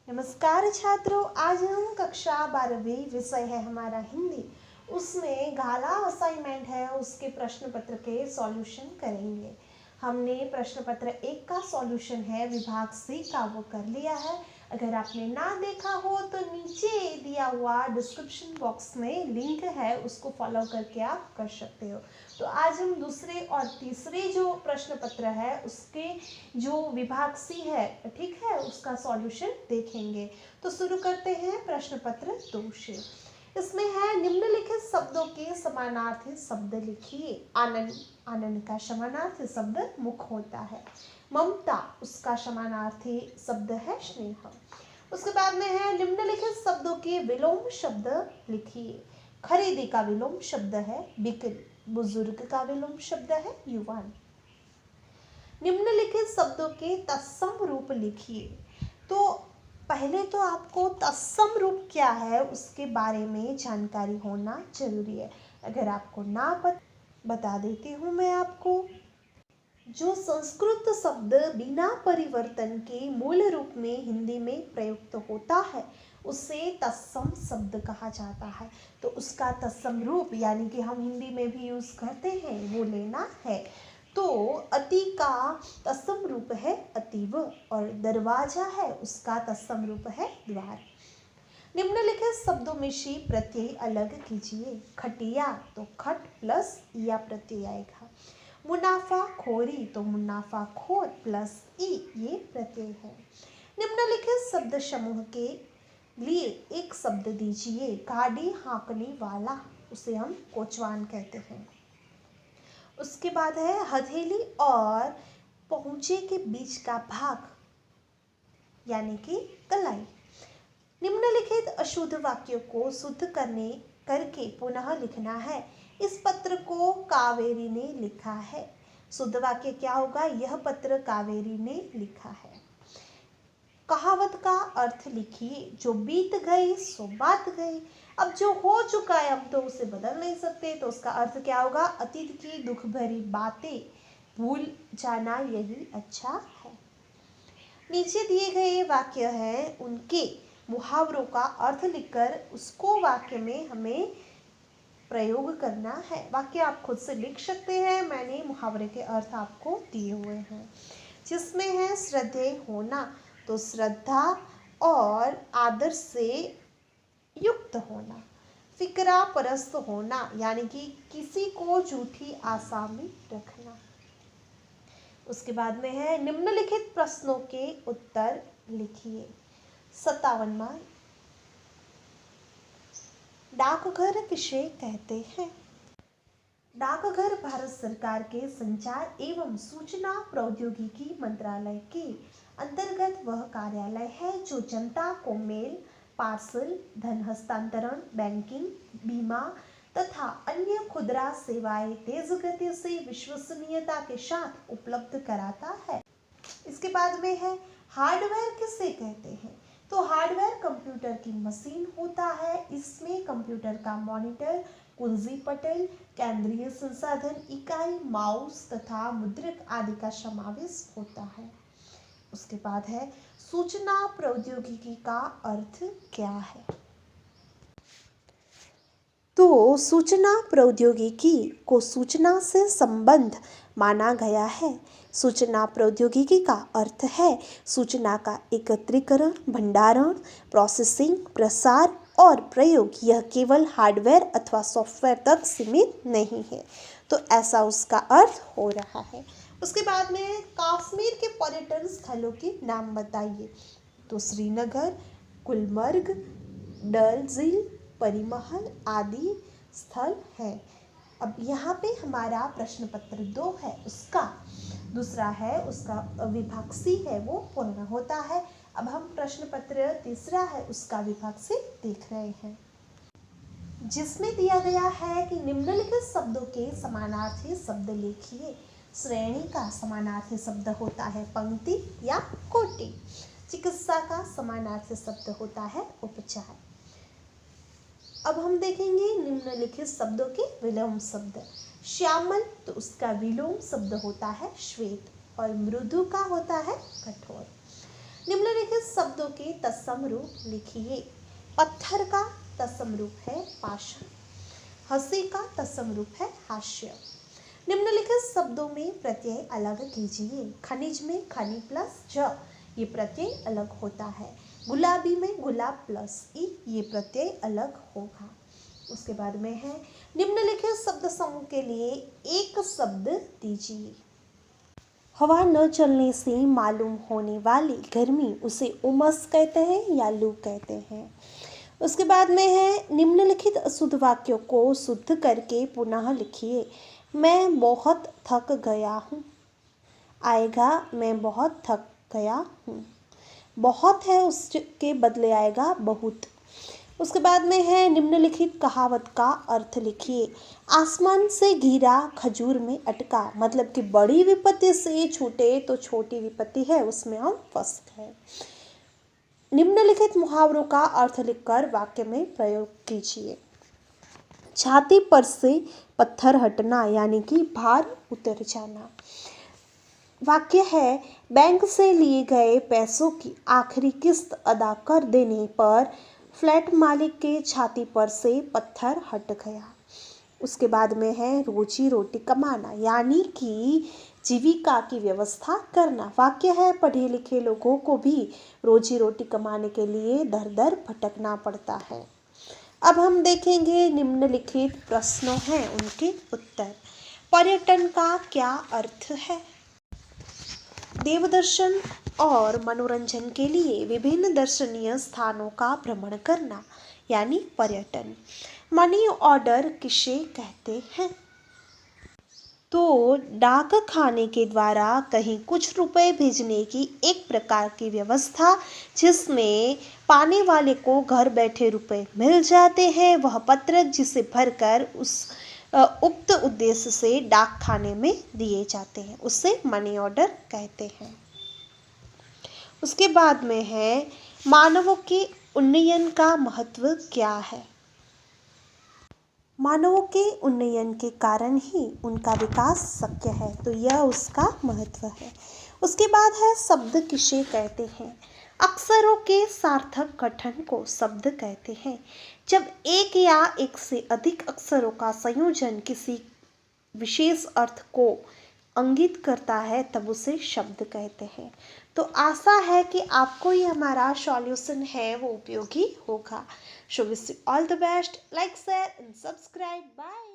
नमस्कार छात्रों, आज हम कक्षा 12वीं विषय है हमारा हिंदी। उसमें गाला असाइनमेंट है, उसके प्रश्न पत्र के सॉल्यूशन करेंगे। हमने प्रश्न पत्र 1 का सॉल्यूशन है विभाग सी का वो कर लिया है। अगर आपने ना देखा हो तो नीचे दिया हुआ डिस्क्रिप्शन बॉक्स में लिंक है, उसको फॉलो करके आप कर सकते हो। तो आज हम दूसरे और तीसरे जो प्रश्न पत्र है उसके जो विभाग सी है, ठीक है, उसका सॉल्यूशन देखेंगे। तो शुरू करते हैं प्रश्न पत्र 2 से। इसमें है निम्नलिखित शब्दों के समानार्थी शब्द लिखिए। आनंद, आनंद का समानार्थी शब्द मुख होता है। ममता, उसका समानार्थी शब्द है स्नेह। उसके बाद में है निम्नलिखित शब्दों के विलोम शब्द लिखिए। खरीदी का विलोम शब्द है बिक्री। बुजुर्ग का विलोम शब्द है युवान। निम्नलिखित शब्दों के तत्सम रूप लिखिए। तो पहले तो आपको तत्सम रूप क्या है उसके बारे में जानकारी होना जरूरी है। अगर आपको ना बता देती हूँ मैं आपको। जो संस्कृत शब्द बिना परिवर्तन के मूल रूप में हिंदी में प्रयुक्त होता है उसे तत्सम शब्द कहा जाता है। तो उसका तत्सम रूप यानी कि हम हिंदी में भी यूज करते हैं वो लेना है। तो अति का तत्सम रूप है अतीव और दरवाजा है उसका तत्सम रूप है द्वार। निम्नलिखित शब्दों में से प्रत्यय अलग कीजिए। खटिया तो खट प्लस या प्रत्यय आएगा। मुनाफाखोरी तो मुनाफाखोर प्लस ई ये प्रत्यय है। निम्नलिखित शब्द समूह के लिए एक शब्द दीजिए। गाड़ी हाँकने वाला, उसे हम कोचवान कहते हैं। उसके बाद है हथेली और पहुंचे के बीच का भाग यानी कि कलाई। निम्नलिखित अशुद्ध वाक्यों को शुद्ध करके पुनः लिखना है। इस पत्र को कावेरी ने लिखा है। शुद्ध वाक्य क्या होगा? यह पत्र कावेरी ने लिखा है। कहावत का अर्थ लिखिए। जो बीत गई सो बात गई। अब जो हो चुका है अब तो उसे बदल नहीं सकते, तो उसका अर्थ क्या होगा? अतीत की दुख भरी बातें भूल जाना यही अच्छा है। नीचे दिए गए वाक्य हैं, उनके मुहावरों का अर्थ लिखकर उसको वाक्य में हमें प्रयोग करना है। वाक्य आप खुद से लिख सकते हैं, मैंने मुहावरे के अर्थ आपको दिए हुए हैं। जिसमें है श्रद्धेय होना, तो श्रद्धा और आदर से युक्त होना। फिक्रा परस्त होना यानी कि किसी को झूठी आशा में रखना। उसके बाद में है निम्नलिखित प्रश्नों के उत्तर लिखिए। 57वां, डाकघर किसे कहते हैं? डाकघर भारत सरकार के संचार एवं सूचना प्रौद्योगिकी मंत्रालय के अंतर्गत वह कार्यालय है जो जनता को मेल, पार्सल, धन हस्तांतरण, बैंकिंग, बीमा तथा अन्य खुदरा सेवाएं तेज गति से विश्वसनीयता के साथ उपलब्ध कराता है। इसके बाद में है हार्डवेयर किसे कहते हैं? तो हार्डवेयर कंप्यूटर की मशीन होता है। इसमें कंप्यूटर का मॉनिटर, कुंजी पटल, केंद्रीय संसाधन इकाई, माउस तथा मुद्रक आदि का समावेश होता है। उसके बाद है सूचना प्रौद्योगिकी का अर्थ क्या है? तो सूचना प्रौद्योगिकी को सूचना से संबंध माना गया है। सूचना प्रौद्योगिकी का अर्थ है सूचना का एकत्रीकरण, भंडारण, प्रोसेसिंग, प्रसार और प्रयोग। यह केवल हार्डवेयर अथवा सॉफ्टवेयर तक सीमित नहीं है। तो ऐसा उसका अर्थ हो रहा है। उसके बाद में कश्मीर के पर्यटन स्थलों के नाम बताइए। तो श्रीनगर, गुलमर्ग, डल झील, परी महल आदि स्थल है। अब यहाँ पे हमारा प्रश्न पत्र 2 है, उसका दूसरा है, उसका विभाग सी है वो पूर्ण होता है। अब हम प्रश्न पत्र तीसरा है उसका विभाग से देख रहे हैं, जिसमें दिया गया है कि निम्नलिखित शब्दों के समानार्थी शब्द लिखिए। श्रेणी का समानार्थी शब्द होता है पंक्ति या कोटि। चिकित्सा का समानार्थी शब्द होता है उपचार। अब हम देखेंगे निम्नलिखित शब्दों के विलोम शब्द। श्यामल तो उसका विलोम शब्द होता है श्वेत और मृदु का होता है कठोर। निम्नलिखित शब्दों के तत्सम रूप लिखिए। पत्थर का तत्सम रूप है पाषाण। हंसी का तत्सम रूप है हास्य। निम्नलिखित शब्दों में प्रत्यय अलग कीजिए। खनिज में खनि प्लस ज, ये प्रत्यय अलग होता है। गुलाबी में गुलाब प्लस ई, ये प्रत्यय अलग होगा। उसके बाद में है निम्नलिखित शब्द समूह के लिए एक शब्द दीजिए। हवा न चलने से मालूम होने वाली गर्मी उसे उमस कहते हैं या लू कहते हैं। उसके बाद में है निम्नलिखित अशुद्ध वाक्यों को शुद्ध करके पुनः लिखिए। मैं बहुत थक गया हूँ। आएगा मैं बहुत थक गया हूँ। बहुत है उसके बदले आएगा बहुत। उसके बाद में है निम्नलिखित कहावत का अर्थ लिखिए। आसमान से गिरा खजूर में अटका, मतलब कि बड़ी विपत्ति से छूटे तो छोटी विपत्ति है उसमें हम फंस गए। निम्नलिखित मुहावरों का अर्थ लिखकर वाक्य में प्रयोग कीजिए। छाती पर से पत्थर हटना, यानी कि भार उतर जाना। वाक्य है, बैंक से लिए गए पैसों की आखिरी किस्त अदा कर देने पर फ्लैट मालिक के छाती पर से पत्थर हट गया। उसके बाद में है रोजी रोटी कमाना, यानी कि जीविका की व्यवस्था करना। वाक्य है, पढ़े लिखे लोगों को भी रोजी रोटी कमाने के लिए दर दर भटकना पड़ता है। अब हम देखेंगे निम्नलिखित प्रश्नों हैं उनके उत्तर। पर्यटन का क्या अर्थ है? देवदर्शन और मनोरंजन के लिए विभिन्न दर्शनीय स्थानों का भ्रमण करना, यानी पर्यटन। मनी ऑर्डर किसे कहते हैं? तो डाक खाने के द्वारा कहीं कुछ रुपए भेजने की एक प्रकार की व्यवस्था, जिसमें पाने वाले को घर बैठे रुपए मिल जाते हैं। वह पत्रक जिसे भरकर उस उक्त उद्देश्य से डाक खाने में दिए जाते हैं, उसे मनी ऑर्डर कहते हैं। उसके बाद में है मानवों के उन्नयन का महत्व क्या है? मानवों के उन्नयन के कारण ही उनका विकास शक्य है, तो यह उसका महत्व है। उसके बाद है शब्द किसे कहते हैं? अक्षरों के सार्थक गठन को शब्द कहते हैं। जब एक या एक से अधिक अक्षरों का संयोजन किसी विशेष अर्थ को इंगित करता है तब उसे शब्द कहते हैं। तो आशा है कि आपको ये हमारा सॉल्यूशन है वो उपयोगी होगा। So wish you all the best. Like share and subscribe. Bye.